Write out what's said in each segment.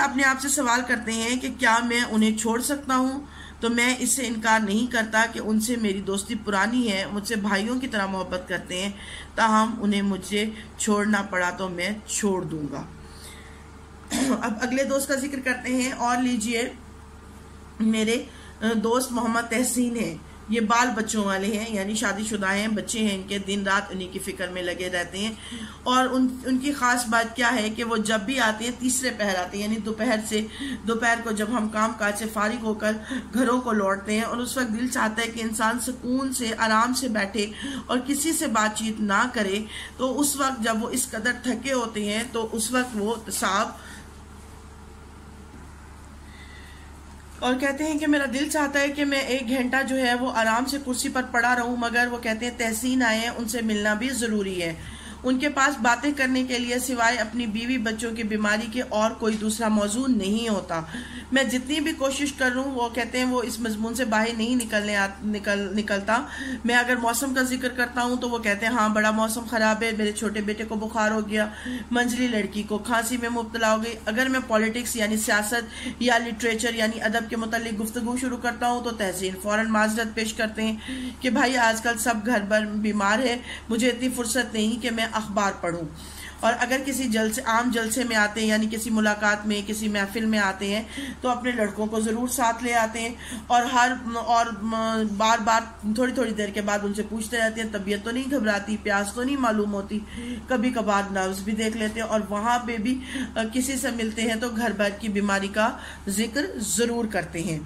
अपने आप से सवाल करते हैं कि क्या मैं उन्हें छोड़ सकता हूँ, तो मैं इससे इनकार नहीं करता कि उनसे मेरी दोस्ती पुरानी है, मुझसे भाइयों की तरह मोहब्बत करते हैं, ताहम उन्हें मुझे छोड़ना पड़ा तो मैं छोड़ दूंगा। अब अगले दोस्त का जिक्र करते हैं। और लीजिए, मेरे दोस्त मोहम्मद तहसीन हैं। ये बाल बच्चों वाले हैं, यानी शादीशुदा हैं, बच्चे हैं इनके, दिन रात उन्हीं की फिक्र में लगे रहते हैं। और उनकी ख़ास बात क्या है कि वो जब भी आते हैं तीसरे पहर आते हैं, यानी दोपहर को जब हम काम काज से फारिग होकर घरों को लौटते हैं और उस वक्त दिल चाहता है कि इंसान सुकून से आराम से बैठे और किसी से बातचीत ना करे, तो उस वक्त जब वो इस कदर थके होते हैं तो उस वक्त वो साहब और कहते हैं कि मेरा दिल चाहता है कि मैं 1 घंटा जो है वो आराम से कुर्सी पर पड़ा रहूं, मगर वो कहते हैं तहसीन आए हैं, उनसे मिलना भी ज़रूरी है। उनके पास बातें करने के लिए सिवाय अपनी बीवी बच्चों की बीमारी के और कोई दूसरा मौजू नहीं होता। मैं जितनी भी कोशिश कर लूँ, वो कहते हैं वो इस मजमून से बाहर नहीं निकलता। मैं अगर मौसम का जिक्र करता हूँ तो वो कहते हैं हाँ बड़ा मौसम ख़राब है, मेरे छोटे बेटे को बुखार हो गया, मंझली लड़की को खांसी में मुब्तला हो गई। अगर मैं पॉलिटिक्स यानी सियासत या लिटरेचर यानी अदब के मुतालिक गुफ्तगू शुरू करता हूँ तो तहसीन फ़ौरन माजरत पेश करते हैं कि भाई आजकल सब घर भर बीमार है, मुझे इतनी फुर्सत नहीं कि मैं अखबार पढ़ूं। और अगर किसी आम जलसे में आते हैं, यानी किसी मुलाकात में, किसी महफिल में आते हैं, तो अपने लड़कों को ज़रूर साथ ले आते हैं और बार बार थोड़ी थोड़ी देर के बाद उनसे पूछते रहते हैं तबीयत तो नहीं घबराती, प्यास तो नहीं मालूम होती, कभी कभार नर्व्स भी देख लेते हैं। और वहाँ पे भी किसी से मिलते हैं तो घर भर की बीमारी का जिक्र ज़रूर करते हैं।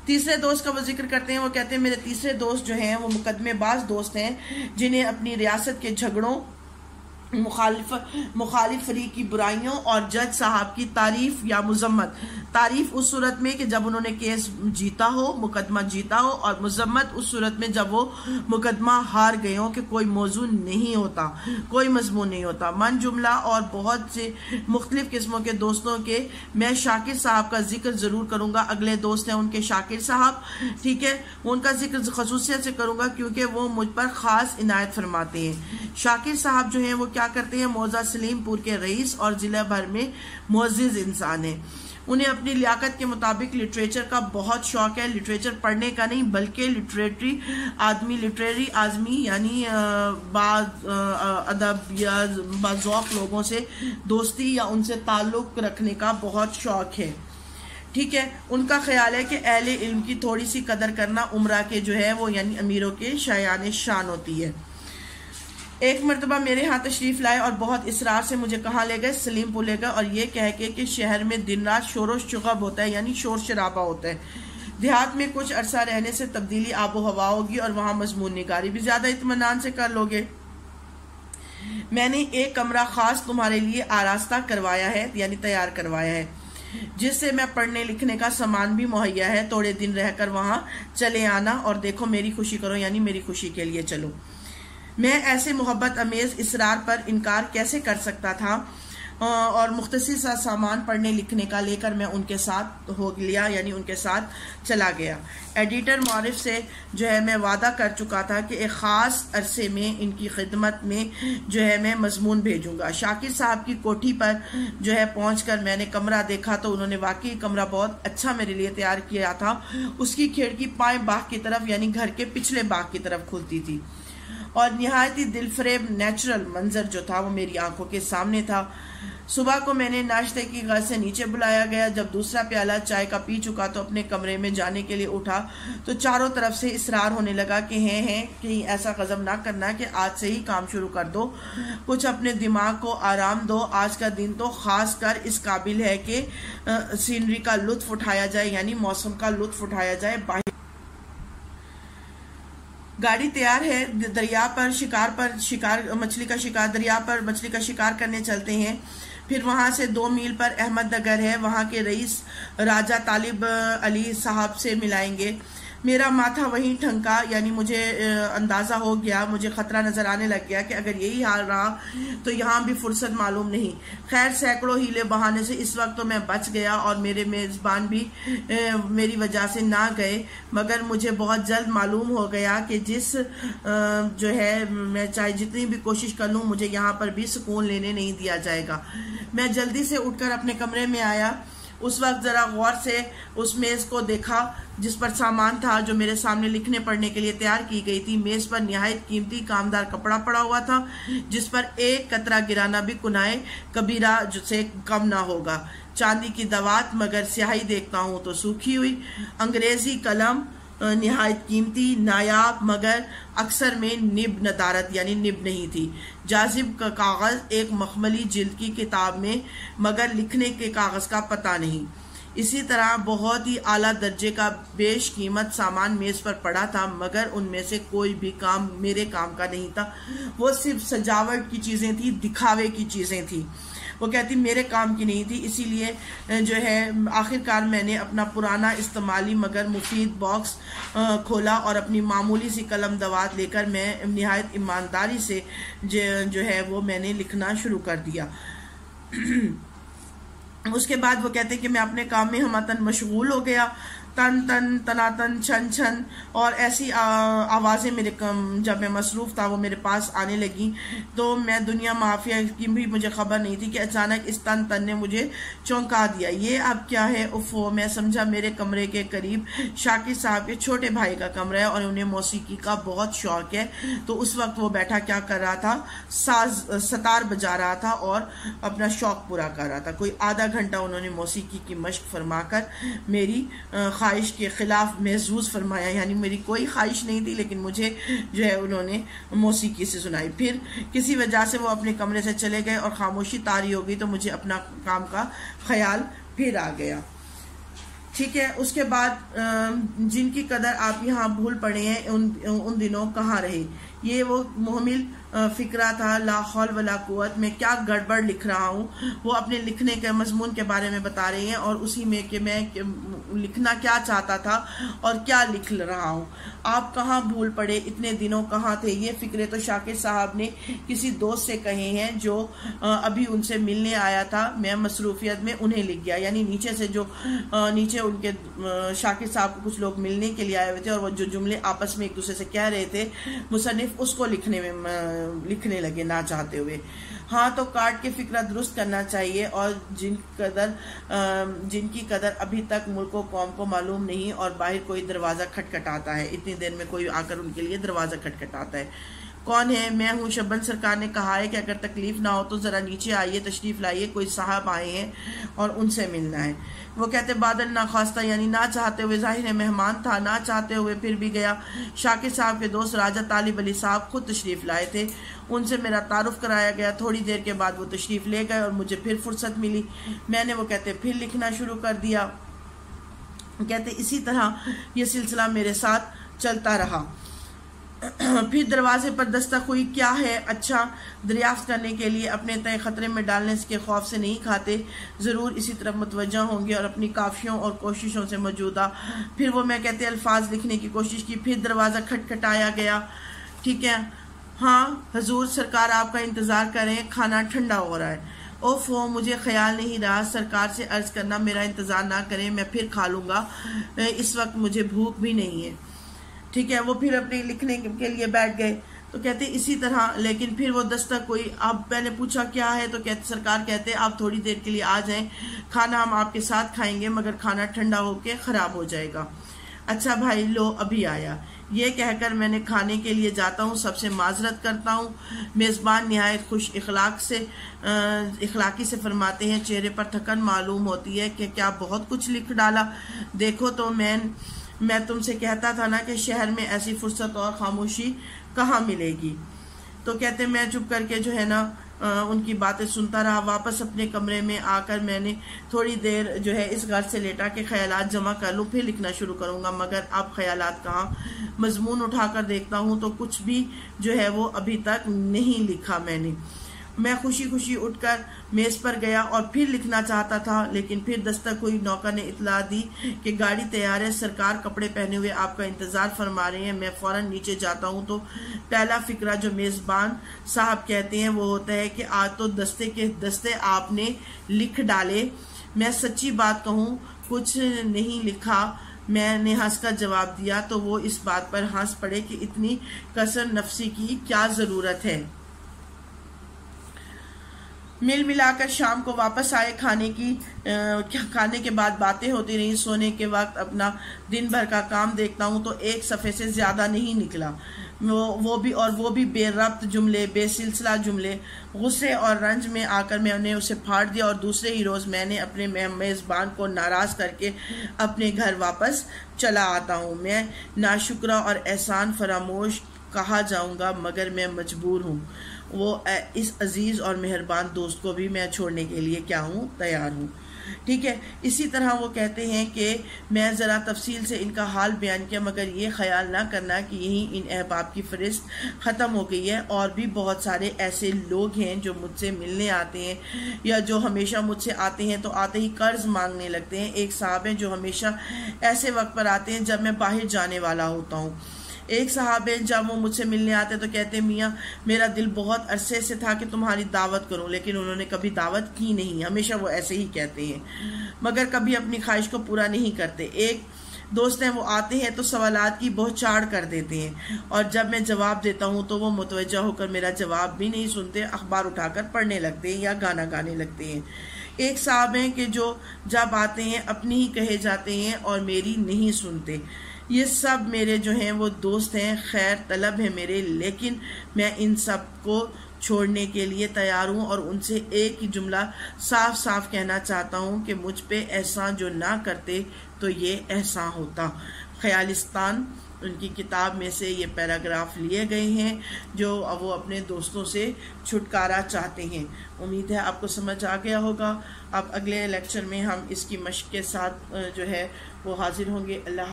तीसरे दोस्त का वो जिक्र करते हैं। वो कहते हैं मेरे तीसरे दोस्त जो हैं वो मुकदमेबाज दोस्त हैं, जिन्हें अपनी रियासत के झगड़ों, मुखालिफ फरीक की बुराइयों और जज साहब की तारीफ या मुजम्मत, तारीफ उस सूरत में कि जब उन्होंने केस जीता हो, मुकदमा जीता हो, और मुजम्मत उस सूरत में जब वो मुकदमा हार गए हो कि कोई मौजू नहीं होता, कोई मजमून नहीं होता। मन जुमला और बहुत से मुख्तलिफ किस्मों के दोस्तों के मैं शाकिर साहब का जिक्र ज़रूर करूँगा। अगले दोस्त हैं उनके शाकिर साहब, ठीक है, उनका जिक्र खसूसियत से करूँगा क्योंकि वो मुझ पर ख़ास इनायत फरमाते हैं। शाकिर साहब जो हैं वो क्या करते हैं, मौजा सलीमपुर के रईस और जिला भर में मुअज़्ज़िज़ इंसान है। उन्हें अपनी लियाकत के मुताबिक लिटरेचर का बहुत शौक है। लिटरेचर पढ़ने का नहीं बल्कि लिटरेरी आदमी यानी अदब या बाज़ौक़ लोगों से दोस्ती या उनसे ताल्लुक़ रखने का बहुत शौक है, ठीक है। उनका ख्याल है कि अहले इल्म की थोड़ी सी कदर करना उम्रा के जो है वो यानी अमीरों के शायान शान होती है। एक मरतबा मेरे यहाँ तशरीफ़ लाए और बहुत इसरार से मुझे कहाँ ले गए, सलीमपुर ले गए, और ये कह के कि शहर में दिन रात शोर शुगब होता है, यानी शोर शराबा होता है। देहात में कुछ अरसा रहने से तब्दीली आबो हवा होगी और वहाँ मजमून निगारी भी ज़्यादा इत्मीनान से कर लोगे। मैंने एक कमरा ख़ास तुम्हारे लिए आरास्ता करवाया है, यानी तैयार करवाया है, जिससे मैं पढ़ने लिखने का सामान भी मुहैया है। थोड़े दिन रहकर वहाँ चले आना और देखो मेरी खुशी करो, यानी मेरी खुशी के लिए चलो। मैं ऐसे मोहब्बत अमेज़ इसरार पर इनकार कैसे कर सकता था, और मुख्तसर सा सामान पढ़ने लिखने का लेकर मैं उनके साथ हो लिया, यानी उनके साथ चला गया। एडिटर मारिफ से जो है मैं वादा कर चुका था कि एक ख़ास अरसे में इनकी खिदमत में जो है मैं मजमून भेजूंगा। शाकिर साहब की कोठी पर जो है पहुंचकर मैंने कमरा देखा तो उन्होंने वाकई कमरा बहुत अच्छा मेरे लिए तैयार किया था। उसकी खिड़की पाए बाग की तरफ, यानी घर के पिछले बाग की तरफ खुलती थी, और निहायत ही दिलफरेब नेचुरल मंजर जो था वो मेरी आंखों के सामने था। सुबह को मैंने नाश्ते की घर से नीचे बुलाया गया। जब दूसरा प्याला चाय का पी चुका तो अपने कमरे में जाने के लिए उठा तो चारों तरफ से इसरार होने लगा कि हैं कहीं ऐसा कदम ना करना कि आज से ही काम शुरू कर दो, कुछ अपने दिमाग को आराम दो। आज का दिन तो खास कर इस काबिल है कि सीनरी का लुत्फ उठाया जाए, यानी मौसम का लुत्फ उठाया जाए। गाड़ी तैयार है, दरिया पर मछली का शिकार करने चलते हैं। फिर वहाँ से 2 मील पर अहमदनगर है, वहाँ के रईस राजा तालिब अली साहब से मिलाएंगे। मेरा माथा वहीं ठनका, यानी मुझे अंदाज़ा हो गया, मुझे ख़तरा नज़र आने लग गया कि अगर यही हाल रहा तो यहाँ भी फुर्सत मालूम नहीं। खैर सैकड़ों हीले बहाने से इस वक्त तो मैं बच गया और मेरे मेज़बान भी मेरी वजह से ना गए, मगर मुझे बहुत जल्द मालूम हो गया कि जो है मैं चाहे जितनी भी कोशिश कर लूँ मुझे यहाँ पर भी सुकून लेने नहीं दिया जाएगा। मैं जल्दी से उठकर अपने कमरे में आया उस वक्त ज़रा गौर से उस मेज़ को देखा जिस पर सामान था जो मेरे सामने लिखने पढ़ने के लिए तैयार की गई थी। मेज़ पर निहायत कीमती कामदार कपड़ा पड़ा हुआ था जिस पर एक कतरा गिराना भी गुनाह कबीरा से कम ना होगा। चांदी की दवात मगर स्याही देखता हूँ तो सूखी हुई। अंग्रेजी कलम निहायत कीमती नायाब मगर अक्सर में निब नदारत यानी निब नहीं थी। जाजिब का कागज़ एक मखमली जिल्द की किताब में मगर लिखने के कागज़ का पता नहीं। इसी तरह बहुत ही आला दर्जे का बेश कीमत सामान मेज़ पर पड़ा था मगर उनमें से कोई भी काम मेरे काम का नहीं था। वो सिर्फ सजावट की चीज़ें थी, दिखावे की चीज़ें थी। वो कहती मेरे काम की नहीं थी। इसीलिए जो है आखिरकार मैंने अपना पुराना इस्तेमाली मगर मुफीद बॉक्स खोला और अपनी मामूली सी कलम दवात लेकर मैं निहायत ईमानदारी से जो है वो मैंने लिखना शुरू कर दिया। उसके बाद वो कहते हैं कि मैं अपने काम में हमतन मशगूल हो गया। तन तन तनातन छन छन और ऐसी आवाज़ें मेरे जब मैं मसरूफ़ था वो मेरे पास आने लगी। तो मैं दुनिया माफिया की भी मुझे खबर नहीं थी कि अचानक इस तन तन ने मुझे चौंका दिया। ये अब क्या है? उफ़ो, मैं समझा मेरे कमरे के करीब शाकिर साहब के छोटे भाई का कमरा है और उन्हें मौसीकी का बहुत शौक़ है। तो उस वक्त वो बैठा क्या कर रहा था? सतार बजा रहा था और अपना शौक़ पूरा कर रहा था। कोई आधा घंटा उन्होंने मौसीकी की मशक फरमाकर मेरी ख्वाहिश के ख़िलाफ़ महसूस फरमाया। यानी मेरी कोई ख्वाहिश नहीं थी लेकिन मुझे जो है उन्होंने मौसीकी से सुनाई। फिर किसी वजह से वो अपने कमरे से चले गए और खामोशी तारी हो गई तो मुझे अपना काम का ख्याल फिर आ गया। ठीक है, उसके बाद जिनकी कदर आप यहाँ भूल पड़े हैं उन दिनों कहाँ रहे? ये वो मुहमिल फ़िक्रा था। ला हौल वला कुव्वत, मैं क्या गड़बड़ लिख रहा हूँ। वो अपने लिखने के मजमून के बारे में बता रही हैं और उसी में कि मैं लिखना क्या चाहता था और क्या लिख रहा हूँ। आप कहाँ भूल पड़े, इतने दिनों कहाँ थे? ये फ़िक्रे तो शाकिर साहब ने किसी दोस्त से कहे हैं जो अभी उनसे मिलने आया था। मैं मसरूफियत में उन्हें लिख गया। यानी नीचे से जो नीचे उनके शाकिर साहब को कुछ लोग मिलने के लिए आए हुए थे और वो जो जुमले आपस में एक दूसरे से कह रहे थे मुसन्निफ उसको लिखने लगे ना चाहते हुए। हाँ, तो काट के फिक्रा दुरुस्त करना चाहिए और जिनकी कदर अभी तक मुल्क कौम को मालूम नहीं और बाहर कोई दरवाज़ा खटखटाता है। इतनी देर में कोई आकर उनके लिए दरवाज़ा खटखटाता है। कौन है? मैं हूँ। शबन सरकार ने कहा है कि अगर तकलीफ ना हो तो ज़रा नीचे आइए, तशरीफ़ लाइए, कोई साहब आए हैं और उनसे मिलना है। वो कहते बादल ना खास्ता यानी ना चाहते हुए, ज़ाहिर है मेहमान था, ना चाहते हुए फिर भी गया। शाकिर साहब के दोस्त राजा तालिब अली साहब खुद तशरीफ़ लाए थे। उनसे मेरा तारुफ कराया गया। थोड़ी देर के बाद वो तशरीफ़ ले गए और मुझे फिर फुर्सत मिली। मैंने वो कहते फिर लिखना शुरू कर दिया। कहते इसी तरह ये सिलसिला मेरे साथ चलता रहा। फिर दरवाजे पर दस्तक हुई। क्या है? अच्छा, दरियाफ्त करने के लिए अपने तय ख़तरे में डालने के खौफ से नहीं खाते, ज़रूर इसी तरफ मुतवज्जा होंगे और अपनी काफ़ियों और कोशिशों से मौजूदा। फिर वो मैं कहते अल्फाज लिखने की कोशिश की। फिर दरवाज़ा खटखटाया गया। ठीक है, हाँ हजूर सरकार आपका इंतज़ार करें, खाना ठंडा हो रहा है। ओफो, मुझे ख्याल नहीं रहा सरकार से अर्ज़ करना मेरा इंतज़ार ना करें, मैं फिर खा लूँगा, इस वक्त मुझे भूख भी नहीं है। ठीक है, वो फिर अपने लिखने के लिए बैठ गए। तो कहते इसी तरह, लेकिन फिर वो दस्तक हुई। अब मैंने पूछा क्या है? तो कहते सरकार कहते आप थोड़ी देर के लिए आ जाएं, खाना हम आपके साथ खाएंगे मगर खाना ठंडा होके ख़राब हो जाएगा। अच्छा भाई, लो अभी आया। ये कहकर मैंने खाने के लिए जाता हूँ, सबसे माजरत करता हूँ। मेज़बान निहायत खुश इखलाकी से फरमाते हैं, चेहरे पर थकन मालूम होती है कि क्या बहुत कुछ लिख डाला। देखो तो मैं तुमसे कहता था ना कि शहर में ऐसी फुर्सत और खामोशी कहाँ मिलेगी। तो कहते मैं चुप करके जो है ना उनकी बातें सुनता रहा। वापस अपने कमरे में आकर मैंने थोड़ी देर जो है इस घर से लेटा के ख्यालात जमा कर लूँ, फिर लिखना शुरू करूँगा। मगर अब ख्यालात कहाँ, मजमून उठाकर देखता हूँ तो कुछ भी जो है वो अभी तक नहीं लिखा मैंने। मैं खुशी खुशी उठकर मेज़ पर गया और फिर लिखना चाहता था, लेकिन फिर दस्तक हुई। नौकर ने इतला दी कि गाड़ी तैयार है, सरकार कपड़े पहने हुए आपका इंतज़ार फरमा रहे हैं। मैं फ़ौरन नीचे जाता हूं तो पहला फ़िक्रा जो मेज़बान साहब कहते हैं वो होता है कि आज तो दस्ते के दस्ते आपने लिख डाले। मैं सच्ची बात कहूँ कुछ नहीं लिखा, मैंने हंसकर जवाब दिया तो वो इस बात पर हंस पड़े कि इतनी कसर नफसी की क्या ज़रूरत है। मिल मिलाकर शाम को वापस आए। खाने के बाद बातें होती रही। सोने के वक्त अपना दिन भर का काम देखता हूँ तो एक सफ़े से ज़्यादा नहीं निकला। वो भी बेरब्त जुमले, बेसिलसिला जुमले। गुस्से और रंज में आकर मैंने उसे फाड़ दिया और दूसरे ही रोज़ मैंने अपने मेज़बान को नाराज़ करके अपने घर वापस चला आता हूँ। मैं नाशुक्रा और एहसान फरामोश कहा जाऊँगा, मगर मैं मजबूर हूँ। वो इस अजीज़ और मेहरबान दोस्त को भी मैं छोड़ने के लिए क्या हूँ, तैयार हूँ। ठीक है। इसी तरह वो कहते हैं कि मैं ज़रा तफसील से इनका हाल बयान किया, मगर ये ख्याल ना करना कि यही इन अहबाब की फ़हरिस्त ख़त्म हो गई है। और भी बहुत सारे ऐसे लोग हैं जो मुझसे मिलने आते हैं या जो हमेशा मुझसे आते हैं तो आते ही कर्ज मांगने लगते हैं। एक साहब हैं जो हमेशा ऐसे वक्त पर आते हैं जब मैं बाहर जाने वाला होता हूँ। एक साहब हैं जब वो मुझसे मिलने आते तो कहते हैं, मियाँ मेरा दिल बहुत अरसे से था कि तुम्हारी दावत करूं, लेकिन उन्होंने कभी दावत की नहीं। हमेशा वो ऐसे ही कहते हैं, मगर कभी अपनी ख्वाहिश को पूरा नहीं करते। एक दोस्त हैं, वो आते हैं तो सवालात की बहुत चाड़ कर देते हैं और जब मैं जवाब देता हूँ तो वो मुतवज्जा होकर मेरा जवाब भी नहीं सुनते, अखबार उठाकर पढ़ने लगते हैं या गाना गाने लगते हैं। एक साहब हैं कि जो जब आते हैं अपनी ही कहे जाते हैं और मेरी नहीं सुनते। ये सब मेरे जो हैं वो दोस्त हैं, खैर तलब है मेरे, लेकिन मैं इन सब को छोड़ने के लिए तैयार हूँ और उनसे एक ही जुमला साफ साफ कहना चाहता हूँ कि मुझ पे एहसान जो ना करते तो ये एहसान होता। ख्यालिस्तान उनकी किताब में से ये पैराग्राफ लिए गए हैं जो वो अपने दोस्तों से छुटकारा चाहते हैं। उम्मीद है आपको समझ आ गया होगा। अब अगले लेक्चर में हम इसकी मश्क के साथ जो है वो हाजिर होंगे। अल्लाह